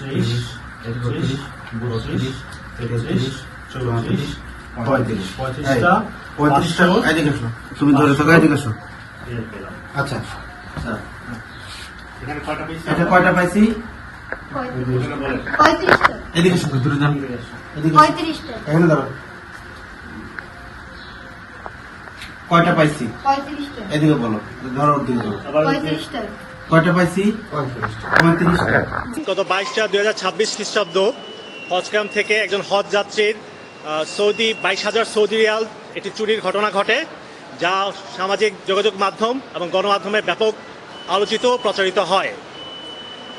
30, 31, 32, 33, 34, 35, 35টা 35টা এদিকে এসো, তুমি ধরে থাকো, এদিকে এসো। আচ্ছা স্যার, এখানে কয়টা পেয়েছি? এটা কয়টা পাইছি? 35টা। এদিকে এসো, দূরে যান, এদিকে এসো। 35টা। এখানে দাঁড়াও। কয়টা পাইছি? 35টা। এদিকে বলো, ধরো, ওর দিকে ধরো। 35টা। কয়টা পাইছি? 35টা। গত 22/4/2026 খ্রিস্টাব্দ হজ ক্যাম্প থেকে একজন হজ যাত্রীর সৌদি 22,000 সৌদি রিয়াল একটি চুরির ঘটনা ঘটে, যা সামাজিক যোগাযোগ মাধ্যম এবং গণমাধ্যমে ব্যাপক আলোচিত ও প্রচারিত হয়।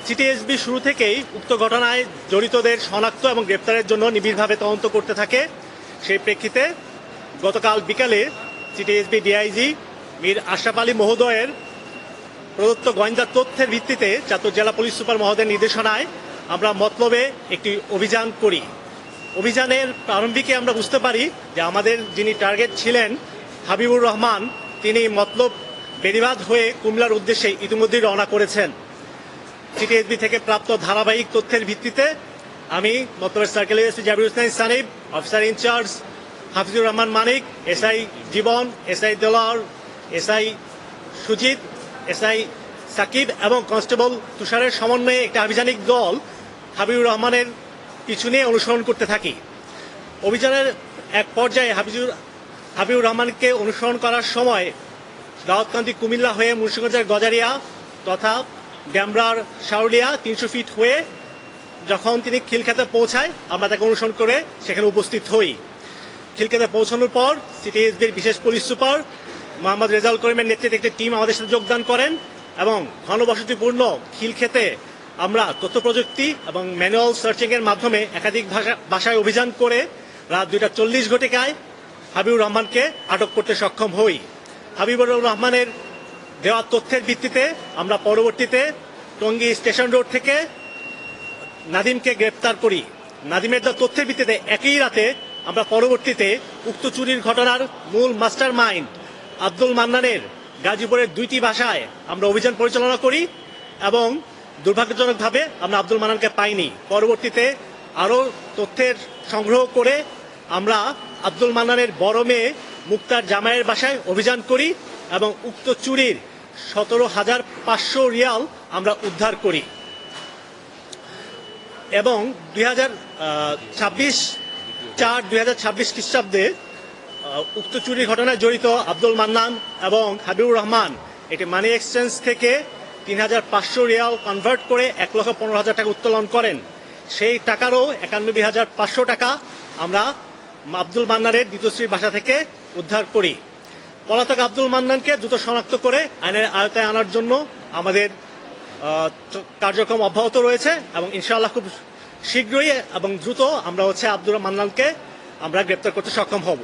সিটিএসবি শুরু থেকেই উক্ত ঘটনায় জড়িতদের শনাক্ত এবং গ্রেপ্তারের জন্য নিবিড়ভাবে তদন্ত করতে থাকে। সেই প্রেক্ষিতে গতকাল বিকালে সিটিএসবি ডিআইজি মীর আশরাফ আলী মহোদয়ের প্রদত্ত গোয়েন্দা তথ্যের ভিত্তিতে চাঁদপুর জেলা পুলিশ সুপার মহোদয়ের নির্দেশনায় আমরা মতলবে একটি অভিযান করি। অভিযানের প্রারম্ভিকে আমরা বুঝতে পারি যে আমাদের যিনি টার্গেট ছিলেন হাবিবুর রহমান, তিনি মতলব বেড়িবাঁধ হয়ে কুমিল্লার উদ্দেশ্যে ইতিমধ্যেই রওনা করেছেন। সিটিএসবি থেকে প্রাপ্ত ধারাবাহিক তথ্যের ভিত্তিতে আমি মতলবের সার্কেল এসপি জাবির হোসেন সানিব, officer in charge Hafizur Rahman Manik, SI জীবন, এসআই দেলার, এসআই সুজিত, এসআই সাকিব এবং কনস্টেবল তুষারের সমন্বয়ে একটি আভিযানিক দল হাবিবুর রহমানের পিছু নিয়ে অনুসরণ করতে থাকি। অভিযানের এক পর্যায়ে হাবিবুর রহমানকে অনুসরণ করার সময় দাউদকান্দি কুমিল্লা হয়ে মুন্সিগঞ্জের গজারিয়া তথা ড্যামরার শাউলিয়া 300 ফিট হয়ে যখন তিনি খিলক্ষেতে পৌঁছায়, আমরা তাকে অনুসরণ করে সেখানে উপস্থিত হই। খিলক্ষেতে পৌঁছানোর পর সিটিএসবির বিশেষ পুলিশ সুপার মোহাম্মদ রেজাউল করিমের নেতৃত্বে একটি টিম আমাদের সাথে যোগদান করেন এবং ঘনবসতিপূর্ণ খিলক্ষেতে আমরা তথ্য প্রযুক্তি এবং ম্যানুয়াল সার্চিংয়ের মাধ্যমে একাধিক বাসায় অভিযান করে রাত 2:40 ঘটিকায় হাবিবুর রহমানকে আটক করতে সক্ষম হই। হাবিবুর রহমানের দেওয়া তথ্যের ভিত্তিতে আমরা পরবর্তীতে টঙ্গী স্টেশন রোড থেকে নাদিমকে গ্রেপ্তার করি। নাদিমের দেওয়া তথ্যের ভিত্তিতে একই রাতে আমরা পরবর্তীতে উক্ত চুরির ঘটনার মূল মাস্টার মাইন্ড আব্দুল মান্নানের গাজীপুরের 2টি বাসায় আমরা অভিযান পরিচালনা করি এবং দুর্ভাগ্যজনকভাবে আমরা আব্দুল মান্নানকে পাইনি। পরবর্তীতে আরও তথ্যের সংগ্রহ করে আমরা আব্দুল মান্নানের বড় মেয়ে মুক্তার জামাইয়ের বাসায় অভিযান করি এবং উক্ত চুরির 17,500 রিয়াল আমরা উদ্ধার করি এবং 4/2026 খ্রিস্টাব্দে উক্ত চুরির ঘটনায় জড়িত আব্দুল মান্নান এবং হাবিবুর রহমান একটি মানি এক্সচেঞ্জ থেকে 3,500 রিয়াল কনভার্ট করে 1,15,000 টাকা উত্তোলন করেন। সেই টাকারও 91,500 টাকা আমরা আব্দুল মান্নানের দ্বিতীয় স্ত্রীর বাসা থেকে উদ্ধার করি। পলাতক আব্দুল মান্নানকে দ্রুত শনাক্ত করে আইনের আওতায় আনার জন্য আমাদের কার্যক্রম অব্যাহত রয়েছে এবং ইনশাআল্লাহ খুব শীঘ্রই এবং দ্রুত আমরা আব্দুল মান্নানকে আমরা গ্রেপ্তার করতে সক্ষম হব।